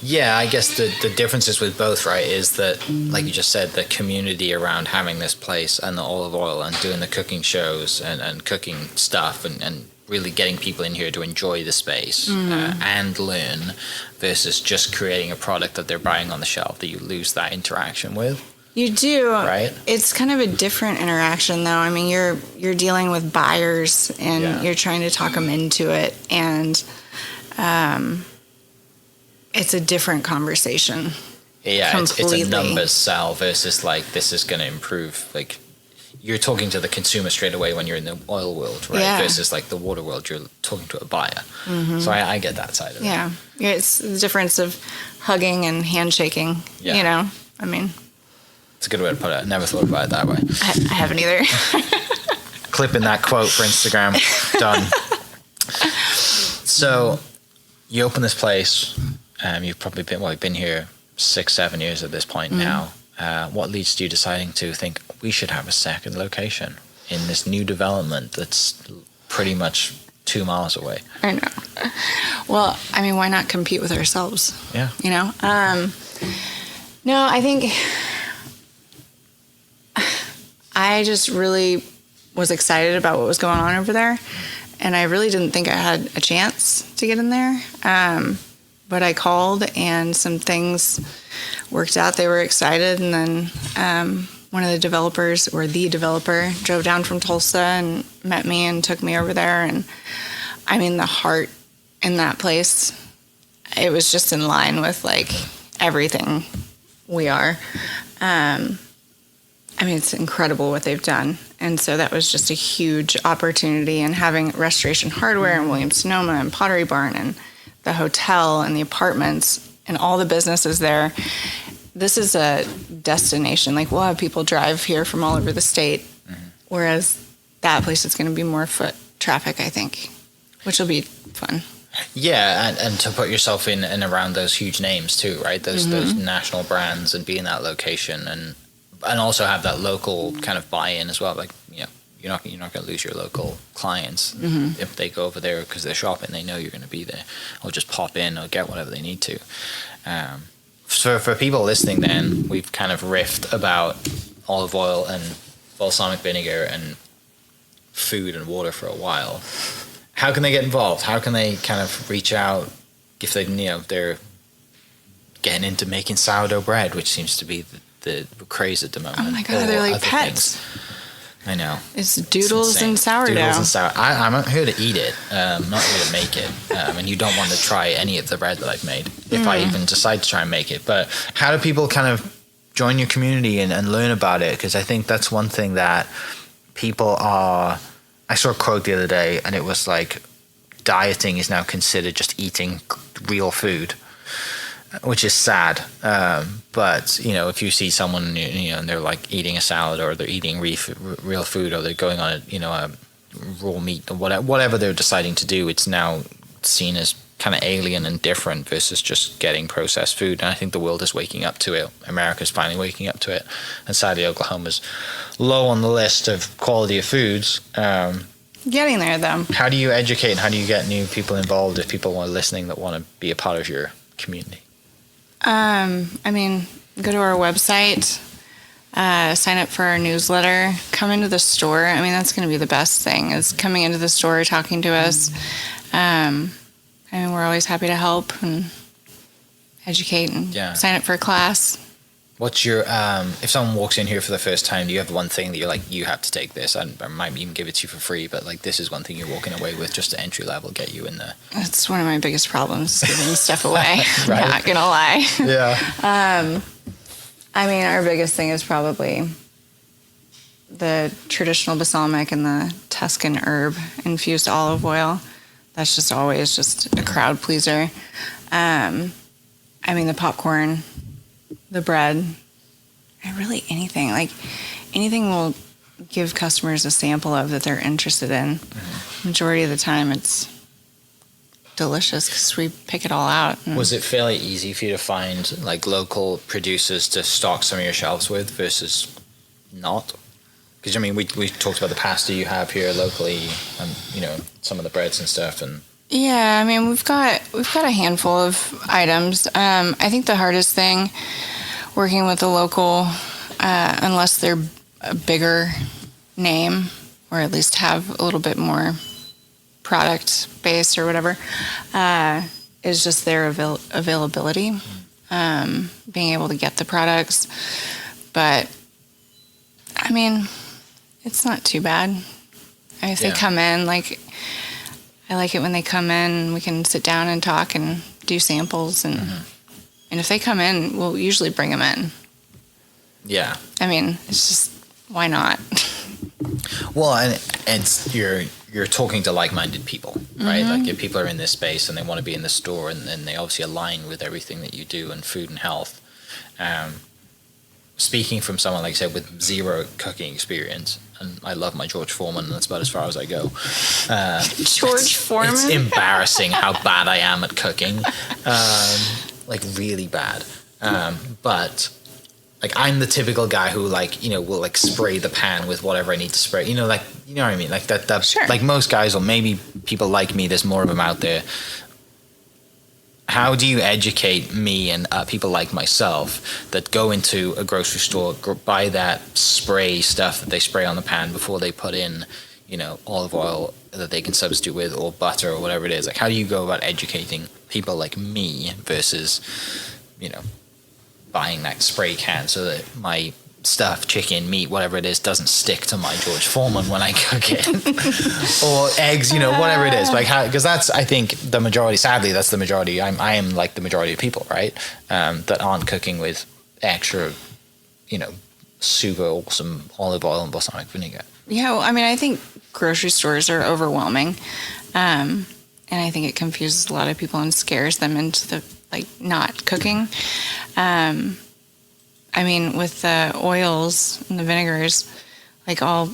Yeah, I guess the differences with both, right, is that, like you just said, the community around having this place and the olive oil and doing the cooking shows and cooking stuff and really getting people in here to enjoy the space and learn versus just creating a product that they're buying on the shelf that you lose that interaction with. You do. Right. It's kind of a different interaction, though. I mean, you're dealing with buyers and you're trying to talk them into it. And it's a different conversation. Yeah, it's a numbers sell versus like this is going to improve. Like you're talking to the consumer straight away when you're in the oil world, right? Yeah. Versus like the water world, you're talking to a buyer. So I get that side of it. Yeah, it's the difference of hugging and handshaking. Yeah. You know, I mean, it's a good way to put it. I never thought about it that way. I haven't either. Clipping that quote for Instagram. Done. So you open this place. You've probably been here 6-7 years at this point now. What leads to you deciding to think we should have a second location in this new development that's pretty much 2 miles away? I know. Well, I mean, why not compete with ourselves? Yeah. You know? No, I think I just really was excited about what was going on over there. And I really didn't think I had a chance to get in there. But I called and some things worked out. They were excited. And then one of the developers, or the developer, drove down from Tulsa and met me and took me over there. And I mean, the heart in that place, it was just in line with like everything we are. I mean, it's incredible what they've done. And so that was just a huge opportunity. And having Restoration Hardware and Williams-Sonoma and Pottery Barn and the hotel and the apartments and all the businesses there, this is a destination. Like, we'll have people drive here from all over the state, whereas that place is going to be more foot traffic, I think, which will be fun. Yeah, and to put yourself in and around those huge names too, right? Those national brands, and be in that location, and also have that local kind of buy-in as well. Like, you know, you're not going to lose your local clients if they go over there because they're shopping. They know you're going to be there, or just pop in or get whatever they need to. So for people listening, then we've kind of riffed about olive oil and balsamic vinegar and food and water for a while. How can they get involved? How can they kind of reach out if they, they're getting into making sourdough bread, which seems to be the craze at the moment? Oh my God, they're like pets. Things. I know. It's doodles and sourdough. Doodles and sourdough. I'm here to eat it, not here to make it. And you don't want to try any of the bread that I've made, if I even decide to try and make it. But how do people kind of join your community and learn about it? Because I think that's one thing that people are... I saw a quote the other day, and it was like, dieting is now considered just eating real food, which is sad. But, if you see someone, and they're like eating a salad, or they're eating real food, or they're going on a raw meat, or whatever they're deciding to do, it's now seen as kind of alien and different versus just getting processed food. And I think the world is waking up to it. America's finally waking up to it. And sadly, Oklahoma's low on the list of quality of foods. Getting there, though. How do you educate and how do you get new people involved if people are listening that want to be a part of your community? I mean, go to our website, sign up for our newsletter, come into the store. I mean, that's going to be the best thing, is coming into the store, talking to us. I mean, we're always happy to help and educate and sign up for a class. What's your, if someone walks in here for the first time, do you have one thing that you're like, you have to take this? I might even give it to you for free, but like, this is one thing you're walking away with, just to entry level, get you in there. That's one of my biggest problems, giving stuff away. Right? Not gonna lie. Yeah. I mean, our biggest thing is probably the traditional balsamic and the Tuscan herb infused olive oil. That's just always just a crowd pleaser. I mean, the popcorn, the bread, and really anything. Like, anything will give customers a sample of that they're interested in. Majority of the time, it's delicious because we pick it all out. Was it fairly easy for you to find like local producers to stock some of your shelves with versus not? Because I mean, we talked about the pasta you have here locally, and you know, some of the breads and stuff, and yeah, I mean, we've got a handful of items. I think the hardest thing working with a local, unless they're a bigger name or at least have a little bit more product base or whatever, is just their availability, being able to get the products. But I mean, it's not too bad. If they come in, like, I like it when they come in, we can sit down and talk and do samples, and if they come in, we'll usually bring them in. Yeah. I mean, it's just, why not? Well, and you're talking to like-minded people, right? Like, if people are in this space and they want to be in the store, and they obviously align with everything that you do in food and health. Speaking from someone, like I said, with zero cooking experience, and I love my George Foreman, and that's about as far as I go. George Foreman? It's embarrassing how bad I am at cooking. Like, really bad. But like, I'm the typical guy who, like, you know, will like spray the pan with whatever I need to spray. You know, like, you know what I mean? Like that Sure. Like most guys, or maybe people like me, there's more of them out there. How do you educate me and people like myself that go into a grocery store, buy that spray stuff that they spray on the pan before they put in, you know, olive oil that they can substitute with, or butter, or whatever it is? Like, how do you go about educating people like me versus, you know, buying that spray can so that my stuff, chicken, meat, whatever it is, doesn't stick to my George Foreman when I cook it? Or eggs, you know, whatever it is. Like, how, because that's, I think, the majority, sadly, that's the majority. I am like the majority of people, right? That aren't cooking with extra, you know, super awesome olive oil and balsamic vinegar. Yeah, well, I mean, I think grocery stores are overwhelming. And I think it confuses a lot of people and scares them into the, like, not cooking. I mean, with the oils and the vinegars, like, I'll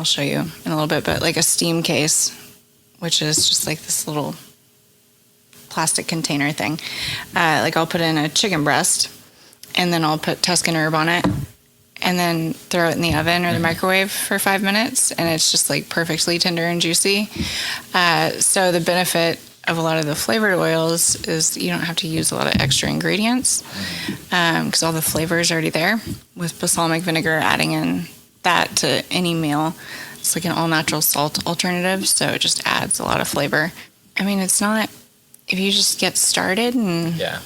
show you in a little bit, but like a steam case, which is just like this little plastic container thing. Like, I'll put in a chicken breast, and then I'll put Tuscan herb on it, and then throw it in the oven or the microwave for 5 minutes, and it's just like perfectly tender and juicy. So the benefit of a lot of the flavored oils is you don't have to use a lot of extra ingredients, because all the flavor is already there. With balsamic vinegar, adding in that to any meal, it's like an all-natural salt alternative, so it just adds a lot of flavor. I mean, it's not, if you just get started and... Yeah.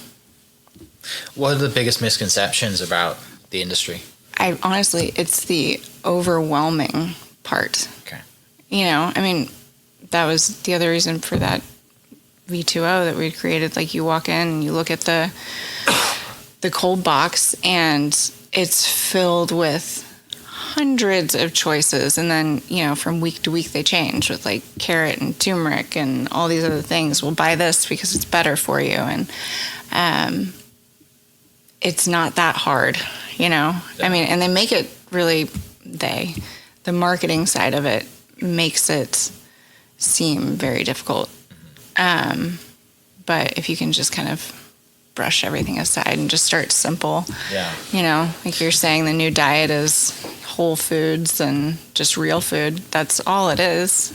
What are the biggest misconceptions about the industry? Honestly, it's the overwhelming part. Okay. You know, I mean, that was the other reason for that V2O that we created. Like, you walk in and you look at the cold box, and it's filled with hundreds of choices, and then, you know, from week to week they change with like carrot and turmeric and all these other things. We'll buy this because it's better for you, and it's not that hard, you know. Yeah. I mean, and they make it really, the marketing side of it makes it seem very difficult. But if you can just kind of brush everything aside and just start simple, you know, like you're saying, the new diet is whole foods and just real food. That's all it is.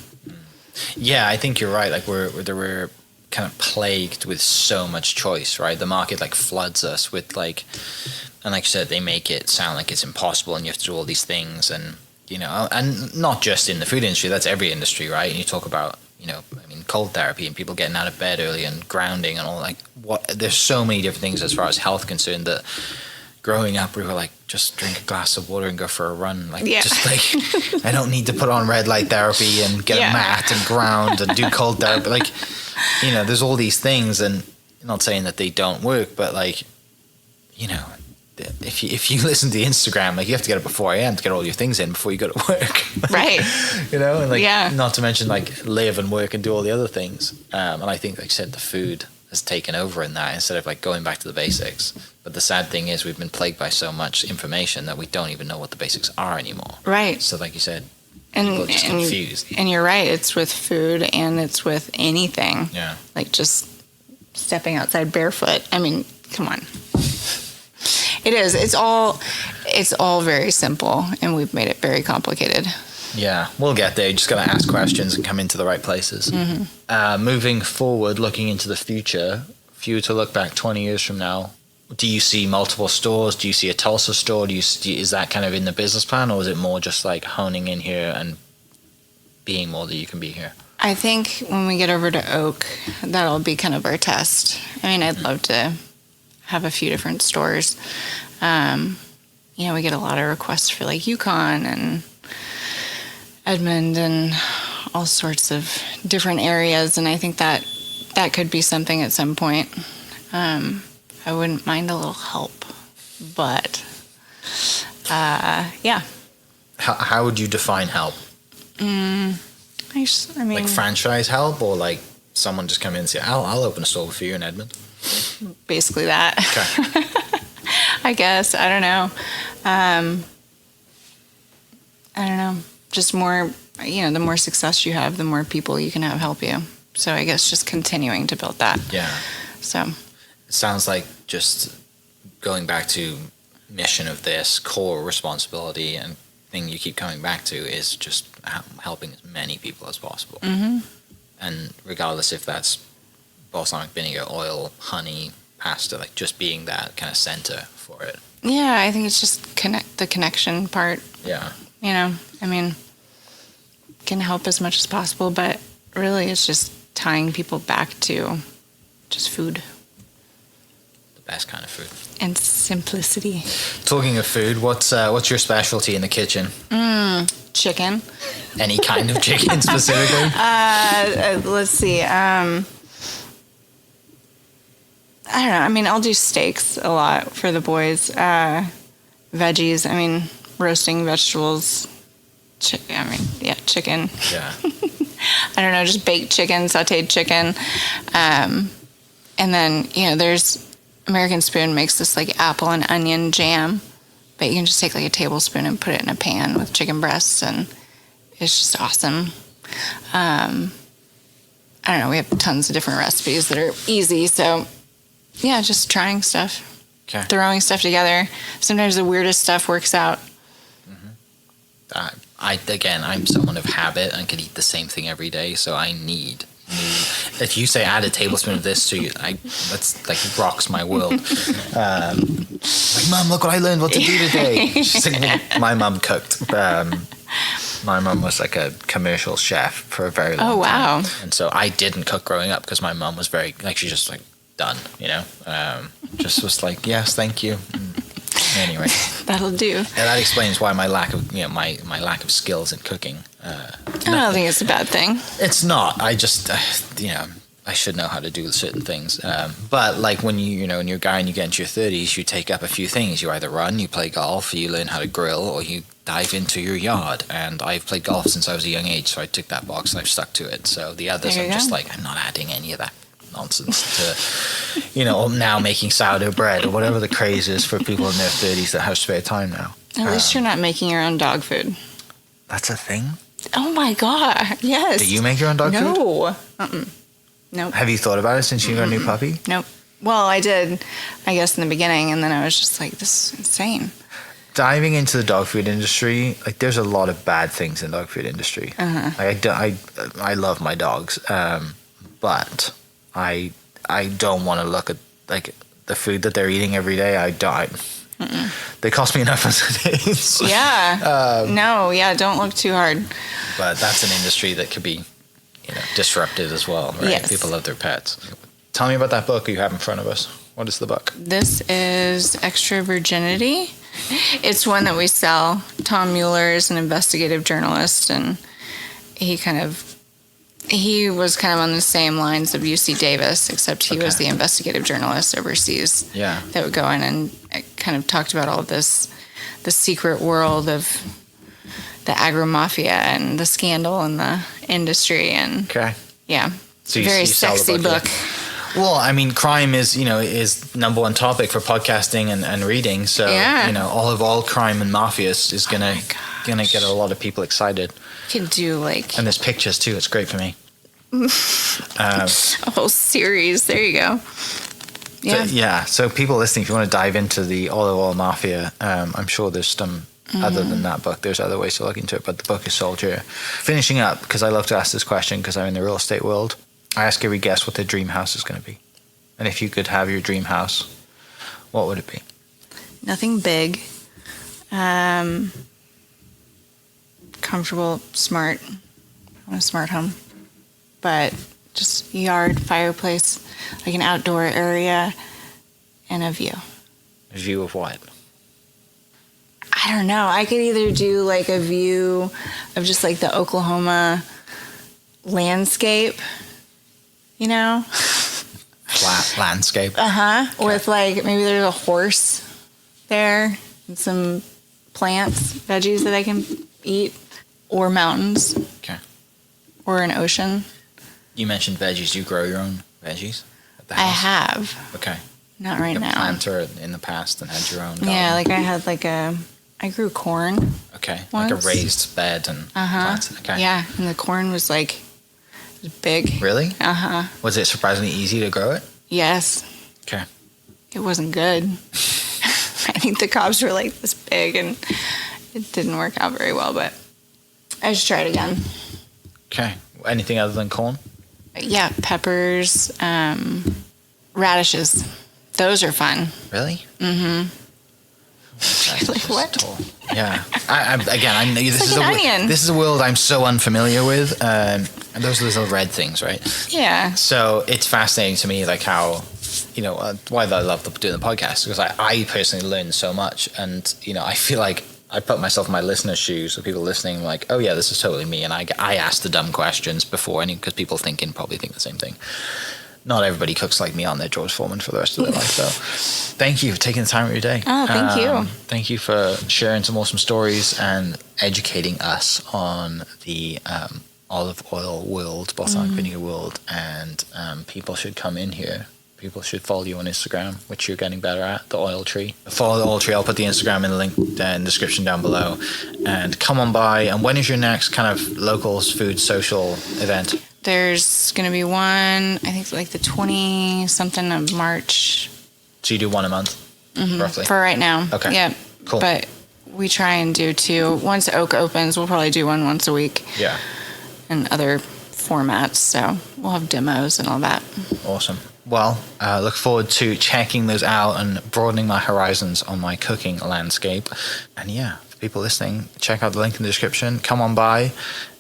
Yeah, I think you're right. Like, we're kind of plagued with so much choice, right? The market like floods us with like, and like you said, they make it sound like it's impossible and you have to do all these things, and, you know, and not just in the food industry, that's every industry, right? And you talk about, you know, I mean, cold therapy and people getting out of bed early and grounding and all, like, what, there's so many different things as far as health concerned that growing up we were like, just drink a glass of water and go for a run. Like, just like, I don't need to put on red light therapy and get a mat and ground and do cold therapy. Like, you know, there's all these things, and I'm not saying that they don't work, but like, you know, if you listen to the Instagram, like you have to get up before 4 a.m. to get all your things in before you go to work. Right. You know, and like Yeah. not to mention like live and work and do all the other things. And I think, like you said, the food has taken over in that instead of like going back to the basics. But the sad thing is we've been plagued by so much information that we don't even know what the basics are anymore. Right. So like you said, And, people are just confused. and you're right. It's with food and it's with anything. Yeah. Like just stepping outside barefoot. I mean, come on. It is. It's all very simple, and we've made it very complicated. Yeah, we'll get there. You just got to ask questions and come into the right places. Moving forward, looking into the future, if you were to look back 20 years from now, do you see multiple stores? Do you see a Tulsa store? Is that kind of in the business plan, or is it more just like honing in here and being more that you can be here? I think when we get over to Oak, that'll be kind of our test. I mean, I'd love to have a few different stores. We get a lot of requests for like Yukon and Edmond and all sorts of different areas, and I think that could be something at some point. I wouldn't mind a little help, but yeah. How would you define help? I mean, Like franchise help, or like someone just come in and say, I'll open a store for you in Edmond? basically that. Okay. I guess. I don't know. Just more, the more success you have, the more people you can have help you. So I guess just continuing to build that. Yeah. So. It sounds like just going back to mission of this core responsibility and thing you keep coming back to is just helping as many people as possible. Mm-hmm. And regardless if that's balsamic vinegar, oil, honey, pasta, like just being that kind of center for it. Yeah, I think it's just the connection part. Yeah. I mean, can help as much as possible, but really it's just tying people back to just food. The best kind of food. And simplicity. Talking of food, what's your specialty in the kitchen? Chicken. Any kind of chicken specifically? Let's see. I don't know. I mean, I'll do steaks a lot for the boys. Veggies. I mean, roasting vegetables. Chicken. Yeah. I don't know, just baked chicken, sauteed chicken. And then, there's American Spoon makes this like apple and onion jam, but you can just take like a tablespoon and put it in a pan with chicken breasts, and it's just awesome. I don't know, we have tons of different recipes that are easy, so yeah, just trying stuff. Okay. Throwing stuff together. Sometimes the weirdest stuff works out. I'm someone of habit and can eat the same thing every day, so I need new. If you say add a tablespoon of this to you, that's like rocks my world. Like, Mom, look what I learned what to do today. She's like, well, my mum cooked. My mum was like a commercial chef for a very long time. And so I didn't cook growing up because my mum was very, like, she just like done, just was like, yes, thank you. Anyway, that'll do. And that explains why my lack of my lack of skills in cooking. I don't think it's a bad thing. It's not. I just I should know how to do certain things. But like when when you're a guy and you get into your 30s, you take up a few things. You either run, you play golf, you learn how to grill, or you dive into your yard. And I've played golf since I was a young age, so I took that box and I've stuck to it. So the others, I'm just like, I'm not adding any of that nonsense to, now making sourdough bread or whatever the craze is for people in their 30s that have spare time now. At least you're not making your own dog food. That's a thing? Oh my God, yes. Do you make your own dog food? No. Nope. Have you thought about it since you got a new puppy? Nope. Well, I did, I guess, in the beginning, and then I was just like, this is insane. Diving into the dog food industry, like there's a lot of bad things in the dog food industry. Like, I love my dogs, but I don't want to look at like the food that they're eating every day. They cost me enough as it is. Yeah. Don't look too hard. But that's an industry that could be, disrupted as well, right? Yes. People love their pets. Tell me about that book you have in front of us. What is the book? This is Extra Virginity. It's one that we sell. Tom Mueller is an investigative journalist, and he was kind of on the same lines of UC Davis, except he was the investigative journalist overseas. Yeah. That would go in and kind of talked about all of this, the secret world of the agro-mafia and the scandal in the industry. And Okay. yeah, So very sell the sexy book. yeah. Well, I mean, crime is number one topic for podcasting and reading. So, Yeah. olive oil, crime, and mafia is gonna my gosh. get a lot of people excited. You can do like And there's pictures too. It's great for me. a whole series. There you go. Yeah. So people listening, if you want to dive into the olive oil mafia, I'm sure there's some other than that book. There's other ways to look into it, but the book is sold here. Finishing up, because I love to ask this question because I'm in the real estate world. I ask every guest what their dream house is going to be, and if you could have your dream house, what would it be? Nothing big. Comfortable, smart. I want a smart home. But just yard, fireplace, like an outdoor area, and a view. A view of what? I don't know. I could either do like a view of just like the Oklahoma landscape, Flat landscape. with like maybe there's a horse there and some plants, veggies that I can eat, or mountains, Okay. or an ocean. You mentioned veggies. Do you grow your own veggies at the I house? have, Okay. not right A now. planter in the past and had your own garden. Yeah, like I had like I grew corn. Okay. Like a once. raised bed and plants. Okay. Yeah, and the corn was like big. Really? Uh-huh. Was it surprisingly easy to grow it? Yes. Okay. It wasn't good. I think the cobs were like this big and it didn't work out very well, but I should try it again. Okay. Anything other than corn? Yeah, peppers, radishes. Those are fun. Really? You're like, what? Yeah. I know this It's is like an onion. This is a world I'm so unfamiliar with. And those are little red things, right? Yeah. So it's fascinating to me, like how, why I love doing the podcast, because I personally learn so much. And, I feel like I put myself in my listeners' shoes, so people listening, like, oh yeah, this is totally me. And I ask the dumb questions before, because people probably think the same thing. Not everybody cooks like me on their George Foreman for the rest of their life, though. Thank you for taking the time of your day. Oh, thank you. Thank you for sharing some awesome stories and educating us on the olive oil world, balsamic vinegar world, and people should come in here. People should follow you on Instagram, which you're getting better at, the oil tree. Follow the oil tree. I'll put the Instagram in the link in the description down below. And come on by. And when is your next kind of locals food social event? There's going to be one, I think like the 20-something of March. So you do one a month, roughly? For right now. Okay. Yeah. Cool. But we try and do two. Once Oak opens, we'll probably do one once a week. Yeah. And other formats. So we'll have demos and all that. Awesome. Well, look forward to checking those out and broadening my horizons on my cooking landscape. And yeah, for people listening, check out the link in the description. Come on by,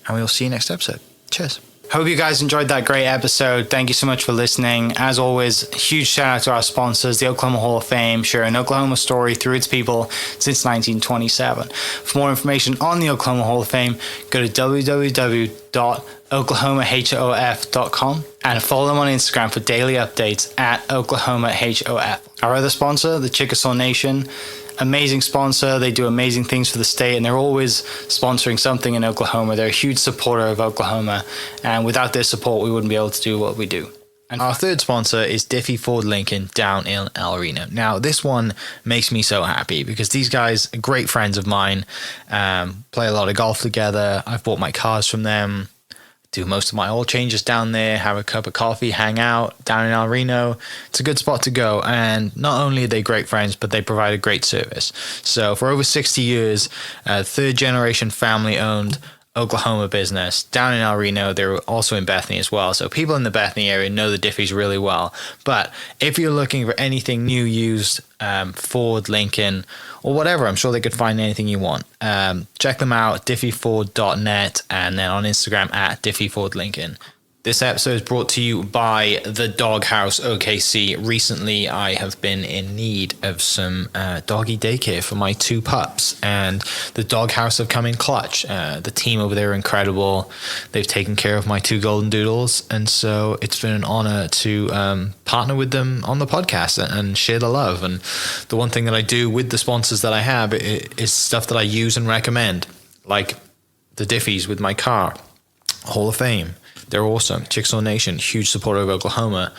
and we will see you next episode. Cheers. Hope you guys enjoyed that great episode. Thank you so much for listening. As always, huge shout out to our sponsors, the Oklahoma Hall of Fame, sharing Oklahoma story through its people since 1927. For more information on the Oklahoma Hall of Fame, go to www.oklahomahof.com and follow them on Instagram for daily updates at oklahomahof. Our other sponsor, the Chickasaw Nation, amazing sponsor. They do amazing things for the state, and they're always sponsoring something in Oklahoma. They're a huge supporter of Oklahoma, and without their support, we wouldn't be able to do what we do. And our third sponsor is Diffie Ford Lincoln down in El Reno. Now, this one makes me so happy because these guys are great friends of mine, play a lot of golf together. I've bought my cars from them, do most of my oil changes down there, have a cup of coffee, hang out down in El Reno. It's a good spot to go. And not only are they great friends, but they provide a great service. So for over 60 years, third generation family owned Oklahoma business down in El Reno. They're also in Bethany as well. So people in the Bethany area know the Diffies really well. But if you're looking for anything new, used, Ford, Lincoln, or whatever, I'm sure they could find anything you want. Check them out, diffieford.net, and then on Instagram at diffiefordlincoln. This episode is brought to you by the Doghouse OKC. Recently, I have been in need of some doggy daycare for my 2 pups, and the Doghouse have come in clutch. The team over there are incredible. They've taken care of my 2 golden doodles, and so it's been an honor to partner with them on the podcast and share the love. And the one thing that I do with the sponsors that I have is stuff that I use and recommend, like the Diffies with my car, Hall of Fame. They're awesome. Chickasaw Nation, huge supporter of Oklahoma.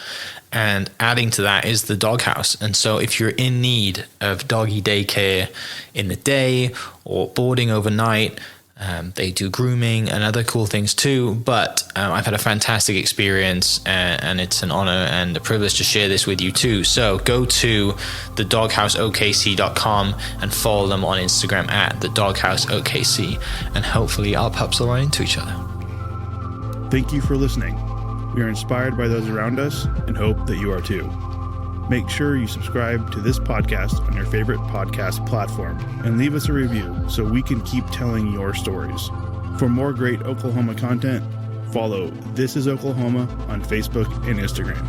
And adding to that is the Doghouse. And so if you're in need of doggy daycare in the day or boarding overnight, they do grooming and other cool things too. But I've had a fantastic experience, and it's an honor and a privilege to share this with you too. So go to thedogHouseOKC.com and follow them on Instagram at thedogHouseOKC. And hopefully our pups will run into each other. Thank you for listening. We are inspired by those around us and hope that you are too. Make sure you subscribe to this podcast on your favorite podcast platform and leave us a review so we can keep telling your stories. For more great Oklahoma content, follow This Is Oklahoma on Facebook and Instagram.